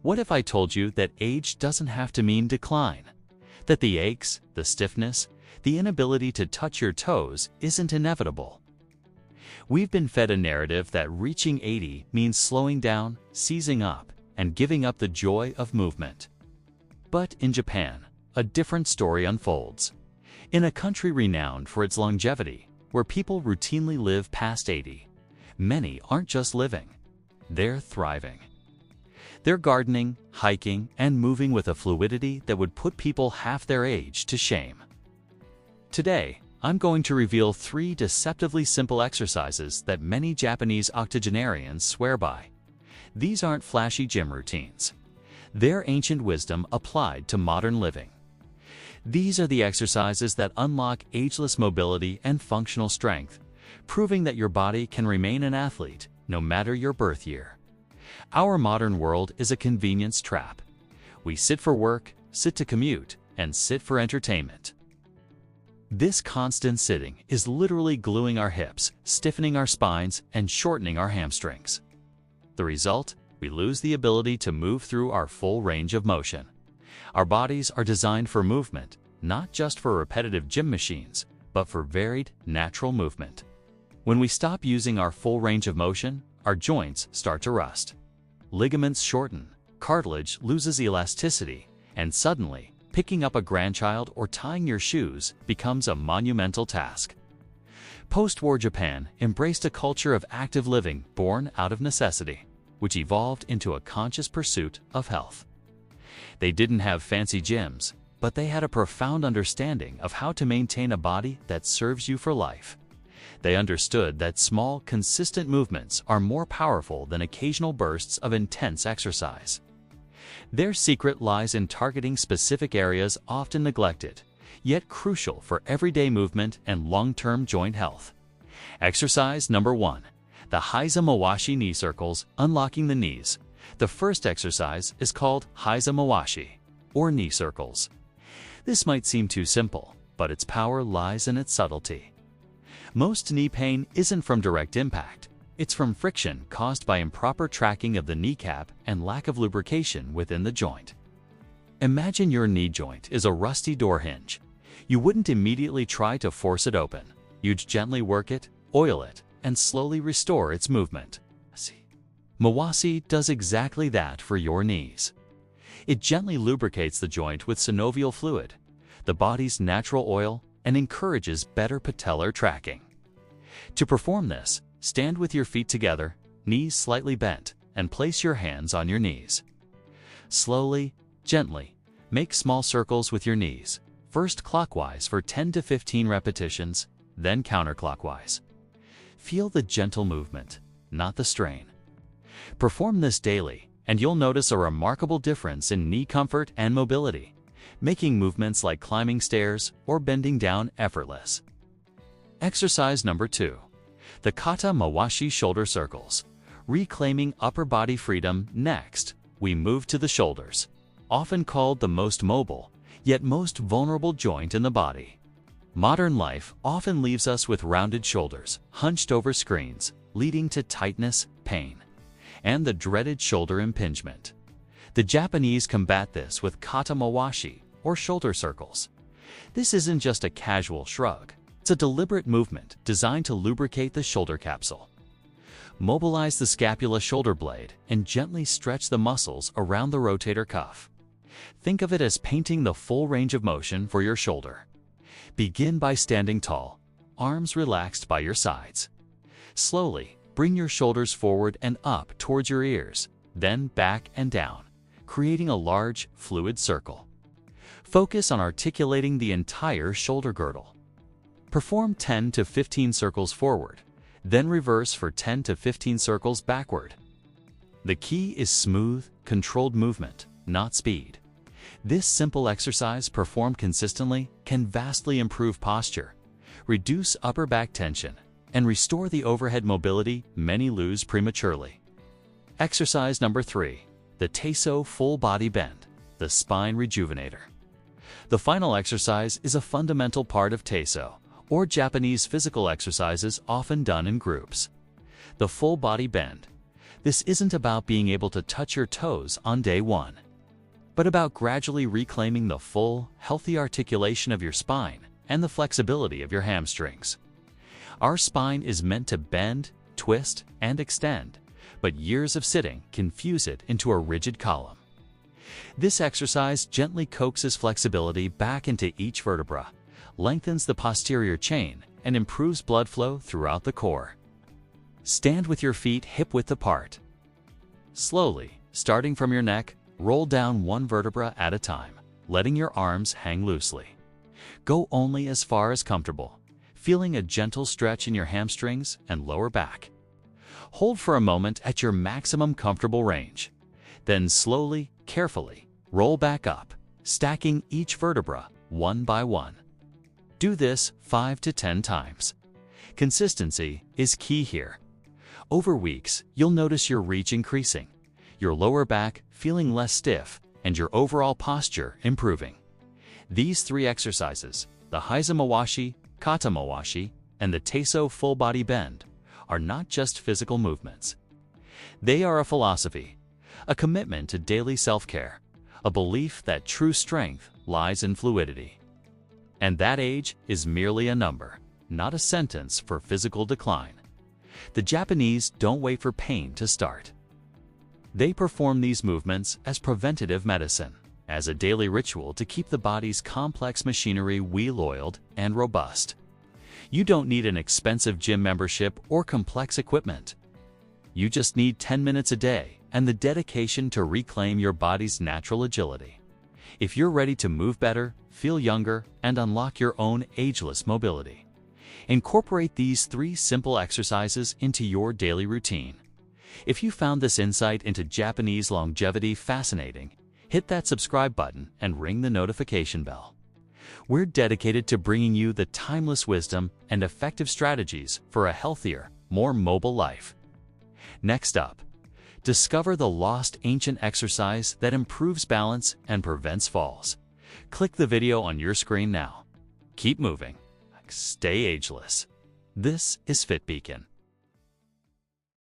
What if I told you that age doesn't have to mean decline? That the aches, the stiffness, the inability to touch your toes isn't inevitable? We've been fed a narrative that reaching 80 means slowing down, seizing up, and giving up the joy of movement. But in Japan, a different story unfolds. In a country renowned for its longevity, where people routinely live past 80, many aren't just living, they're thriving. They're gardening, hiking, and moving with a fluidity that would put people half their age to shame. Today, I'm going to reveal 3 deceptively simple exercises that many Japanese octogenarians swear by. These aren't flashy gym routines. They're ancient wisdom applied to modern living. These are the exercises that unlock ageless mobility and functional strength, proving that your body can remain an athlete no matter your birth year. Our modern world is a convenience trap. We sit for work, sit to commute, and sit for entertainment. This constant sitting is literally gluing our hips, stiffening our spines, and shortening our hamstrings. The result? We lose the ability to move through our full range of motion. Our bodies are designed for movement, not just for repetitive gym machines, but for varied, natural movement. When we stop using our full range of motion, our joints start to rust. Ligaments shorten, cartilage loses elasticity, and suddenly, picking up a grandchild or tying your shoes becomes a monumental task. Post-war Japan embraced a culture of active living born out of necessity, which evolved into a conscious pursuit of health. They didn't have fancy gyms, but they had a profound understanding of how to maintain a body that serves you for life. They understood that small, consistent movements are more powerful than occasional bursts of intense exercise. Their secret lies in targeting specific areas often neglected, yet crucial for everyday movement and long-term joint health. Exercise number 1. The Heisa Moawashi knee circles, unlocking the knees. The first exercise is called Hiza Mawashi, or knee circles. This might seem too simple, but its power lies in its subtlety. Most knee pain isn't from direct impact. It's from friction caused by improper tracking of the kneecap and lack of lubrication within the joint. Imagine your knee joint is a rusty door hinge. You wouldn't immediately try to force it open. You'd gently work it, oil it, and slowly restore its movement. Mawashi does exactly that for your knees. It gently lubricates the joint with synovial fluid, the body's natural oil, and encourages better patellar tracking. To perform this, stand with your feet together, knees slightly bent, and place your hands on your knees. Slowly, gently, make small circles with your knees, first clockwise for 10 to 15 repetitions, then counterclockwise. Feel the gentle movement, not the strain. Perform this daily, and you'll notice a remarkable difference in knee comfort and mobility, making movements like climbing stairs or bending down effortless. Exercise number 2. The Kata Mawashi shoulder circles. Reclaiming upper body freedom. Next, we move to the shoulders, often called the most mobile, yet most vulnerable joint in the body. Modern life often leaves us with rounded shoulders, hunched over screens, leading to tightness, pain, and the dreaded shoulder impingement. The Japanese combat this with Kata Mawashi, or shoulder circles. This isn't just a casual shrug. It's a deliberate movement designed to lubricate the shoulder capsule. Mobilize the scapula shoulder blade and gently stretch the muscles around the rotator cuff. Think of it as painting the full range of motion for your shoulder. Begin by standing tall, arms relaxed by your sides. Slowly, bring your shoulders forward and up towards your ears, then back and down, creating a large, fluid circle. Focus on articulating the entire shoulder girdle. Perform 10 to 15 circles forward, then reverse for 10 to 15 circles backward. The key is smooth, controlled movement, not speed. This simple exercise performed consistently can vastly improve posture, reduce upper back tension, and restore the overhead mobility many lose prematurely. Exercise number 3. The Taiso full body bend, the spine rejuvenator. The final exercise is a fundamental part of Taiso, or Japanese physical exercises often done in groups. The full body bend. This isn't about being able to touch your toes on day one, but about gradually reclaiming the full, healthy articulation of your spine and the flexibility of your hamstrings. Our spine is meant to bend, twist, and extend, but years of sitting can fuse it into a rigid column. This exercise gently coaxes flexibility back into each vertebra, lengthens the posterior chain, and improves blood flow throughout the core. Stand with your feet hip-width apart. Slowly, starting from your neck, roll down one vertebra at a time, letting your arms hang loosely. Go only as far as comfortable, feeling a gentle stretch in your hamstrings and lower back. Hold for a moment at your maximum comfortable range. Then slowly, carefully, roll back up, stacking each vertebra one by one. Do this 5 to 10 times. Consistency is key here. Over weeks, you'll notice your reach increasing, your lower back feeling less stiff, and your overall posture improving. These 3 exercises, the Hiza Mawashi, Kata Mawashi, and the Taiso Full Body Bend, are not just physical movements. They are a philosophy, a commitment to daily self-care, a belief that true strength lies in fluidity. And that age is merely a number, not a sentence for physical decline. The Japanese don't wait for pain to start. They perform these movements as preventative medicine, as a daily ritual to keep the body's complex machinery well-oiled and robust. You don't need an expensive gym membership or complex equipment. You just need 10 minutes a day and the dedication to reclaim your body's natural agility. If you're ready to move better, feel younger, and unlock your own ageless mobility, incorporate these 3 simple exercises into your daily routine. If you found this insight into Japanese longevity fascinating, hit that subscribe button and ring the notification bell. We're dedicated to bringing you the timeless wisdom and effective strategies for a healthier, more mobile life. Next up, discover the lost ancient exercise that improves balance and prevents falls. Click the video on your screen now. Keep moving. Stay ageless. This is Fit Beacon.